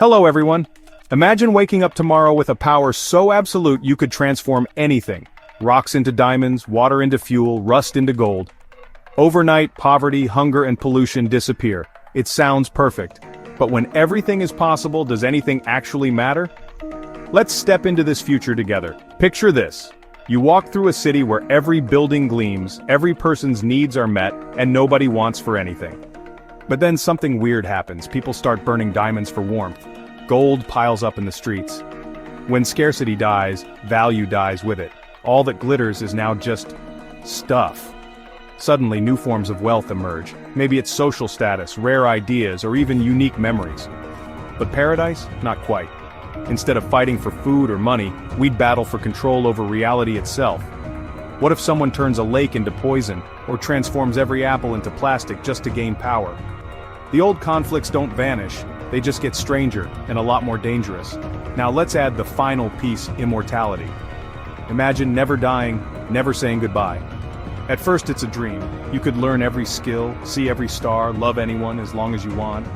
Hello everyone. Imagine waking up tomorrow with a power so absolute you could transform anything. Rocks into diamonds, water into fuel, rust into gold. Overnight, poverty, hunger, and pollution disappear. It sounds perfect. But when everything is possible, does anything actually matter? Let's step into this future together. Picture this. You walk through a city where every building gleams, every person's needs are met, and nobody wants for anything. But then something weird happens. People start burning diamonds for warmth. Gold piles up in the streets. When scarcity dies, value dies with it. All that glitters is now just stuff. Suddenly, new forms of wealth emerge. Maybe it's social status, rare ideas, or even unique memories. But paradise? Not quite. Instead of fighting for food or money, we'd battle for control over reality itself. What if someone turns a lake into poison, or transforms every apple into plastic just to gain power? The old conflicts don't vanish, they just get stranger and a lot more dangerous. Now let's add the final piece, immortality. Imagine never dying, never saying goodbye. At first it's a dream. You could learn every skill, see every star, love anyone as long as you want.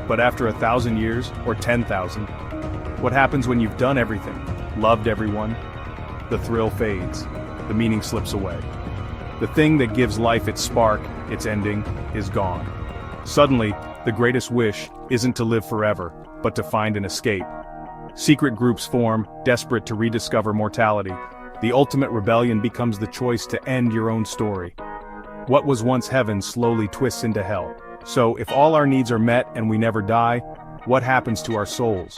But after 1,000 years, or 10,000, what happens when you've done everything, loved everyone? The thrill fades, the meaning slips away. The thing that gives life its spark, its ending, is gone. Suddenly, the greatest wish isn't to live forever, but to find an escape. Secret groups form, desperate to rediscover mortality. The ultimate rebellion becomes the choice to end your own story. What was once heaven slowly twists into hell. So, if all our needs are met and we never die, what happens to our souls?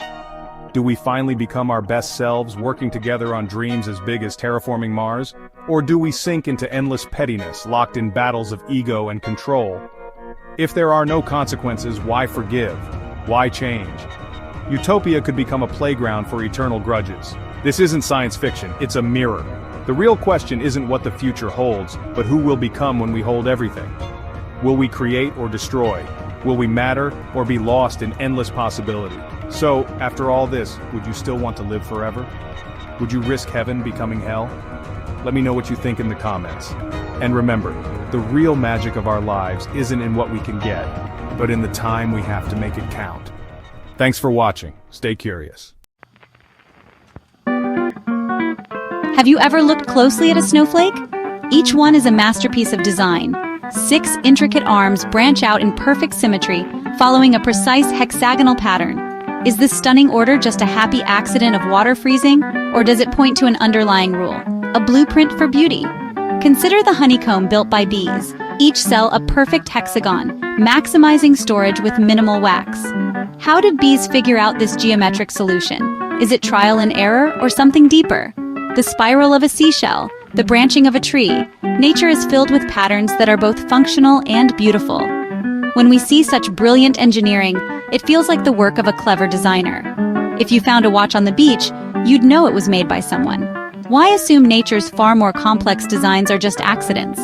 Do we finally become our best selves, working together on dreams as big as terraforming Mars? Or do we sink into endless pettiness, locked in battles of ego and control? If there are no consequences, why forgive? Why change? Utopia could become a playground for eternal grudges. This isn't science fiction, it's a mirror. The real question isn't what the future holds, but who we'll become when we hold everything. Will we create or destroy? Will we matter or be lost in endless possibility? So, after all this, would you still want to live forever? Would you risk heaven becoming hell? Let me know what you think in the comments. And remember, the real magic of our lives isn't in what we can get, but in the time we have to make it count. Thanks for watching. Stay curious. Have you ever looked closely at a snowflake? Each one is a masterpiece of design. 6 intricate arms branch out in perfect symmetry, following a precise hexagonal pattern. Is this stunning order just a happy accident of water freezing, or does it point to an underlying rule, a blueprint for beauty? Consider the honeycomb built by bees, each cell a perfect hexagon, maximizing storage with minimal wax. How did bees figure out this geometric solution? Is it trial and error or something deeper? The spiral of a seashell, the branching of a tree. Nature is filled with patterns that are both functional and beautiful. When we see such brilliant engineering, it feels like the work of a clever designer. If you found a watch on the beach, you'd know it was made by someone. Why assume nature's far more complex designs are just accidents?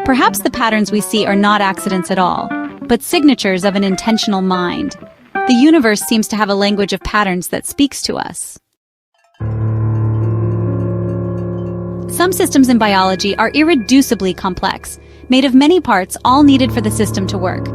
Perhaps the patterns we see are not accidents at all, but signatures of an intentional mind. The universe seems to have a language of patterns that speaks to us. Some systems in biology are irreducibly complex, made of many parts all needed for the system to work.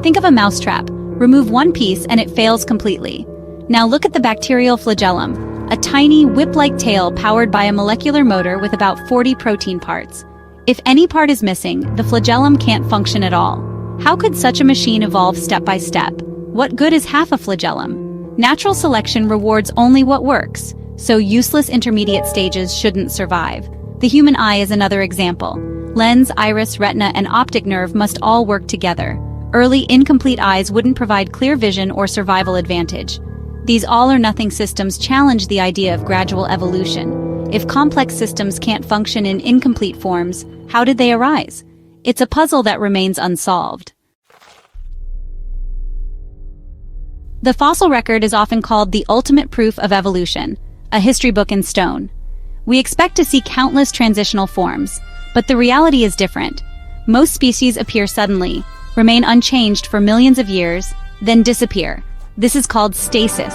Think of a mousetrap. Remove one piece and it fails completely. Now look at the bacterial flagellum, a tiny whip-like tail powered by a molecular motor with about 40 protein parts. If any part is missing, the flagellum can't function at all. How could such a machine evolve step by step? What good is half a flagellum? Natural selection rewards only what works, so useless intermediate stages shouldn't survive. The human eye is another example. Lens, iris, retina, and optic nerve must all work together. Early, incomplete eyes wouldn't provide clear vision or survival advantage. These all-or-nothing systems challenge the idea of gradual evolution. If complex systems can't function in incomplete forms, how did they arise? It's a puzzle that remains unsolved. The fossil record is often called the ultimate proof of evolution, a history book in stone. We expect to see countless transitional forms, but the reality is different. Most species appear suddenly, remain unchanged for millions of years, then disappear. This is called stasis.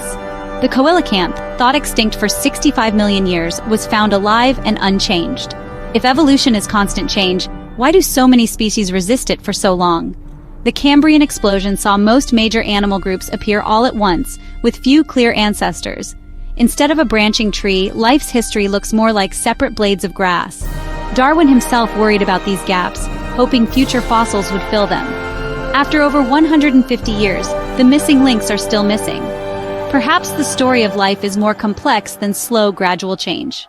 The coelacanth, thought extinct for 65 million years, was found alive and unchanged. If evolution is constant change, why do so many species resist it for so long? The Cambrian explosion saw most major animal groups appear all at once, with few clear ancestors. Instead of a branching tree, life's history looks more like separate blades of grass. Darwin himself worried about these gaps, hoping future fossils would fill them. After over 150 years, the missing links are still missing. Perhaps the story of life is more complex than slow, gradual change.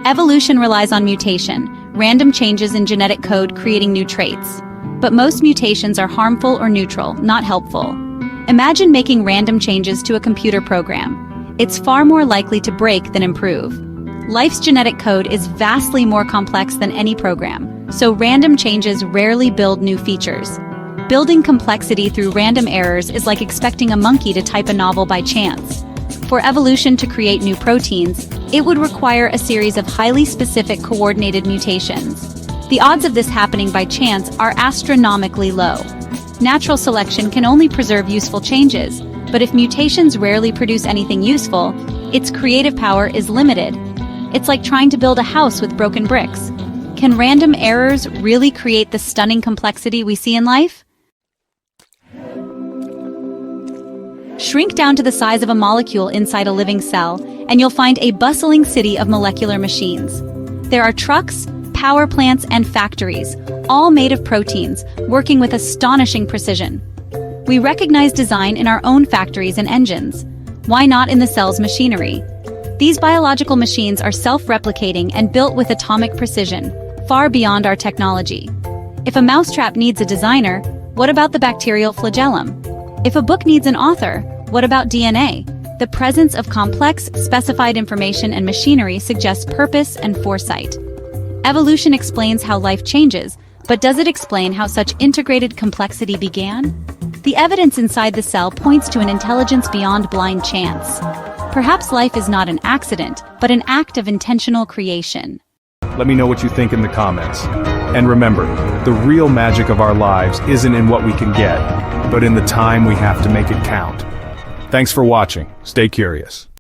Evolution relies on mutation, random changes in genetic code creating new traits. But most mutations are harmful or neutral, not helpful. Imagine making random changes to a computer program. It's far more likely to break than improve. Life's genetic code is vastly more complex than any program, so random changes rarely build new features. Building complexity through random errors is like expecting a monkey to type a novel by chance. For evolution to create new proteins, it would require a series of highly specific coordinated mutations. The odds of this happening by chance are astronomically low. Natural selection can only preserve useful changes, but if mutations rarely produce anything useful, its creative power is limited. It's like trying to build a house with broken bricks. Can random errors really create the stunning complexity we see in life? Shrink down to the size of a molecule inside a living cell, and you'll find a bustling city of molecular machines. There are trucks, power plants, and factories, all made of proteins, working with astonishing precision. We recognize design in our own factories and engines. Why not in the cell's machinery? These biological machines are self-replicating and built with atomic precision, far beyond our technology. If a mousetrap needs a designer, what about the bacterial flagellum? If a book needs an author, what about DNA? The presence of complex, specified information and machinery suggests purpose and foresight. Evolution explains how life changes, but does it explain how such integrated complexity began? The evidence inside the cell points to an intelligence beyond blind chance. Perhaps life is not an accident, but an act of intentional creation. Let me know what you think in the comments. And remember, the real magic of our lives isn't in what we can get, but in the time we have to make it count. Thanks for watching. Stay curious.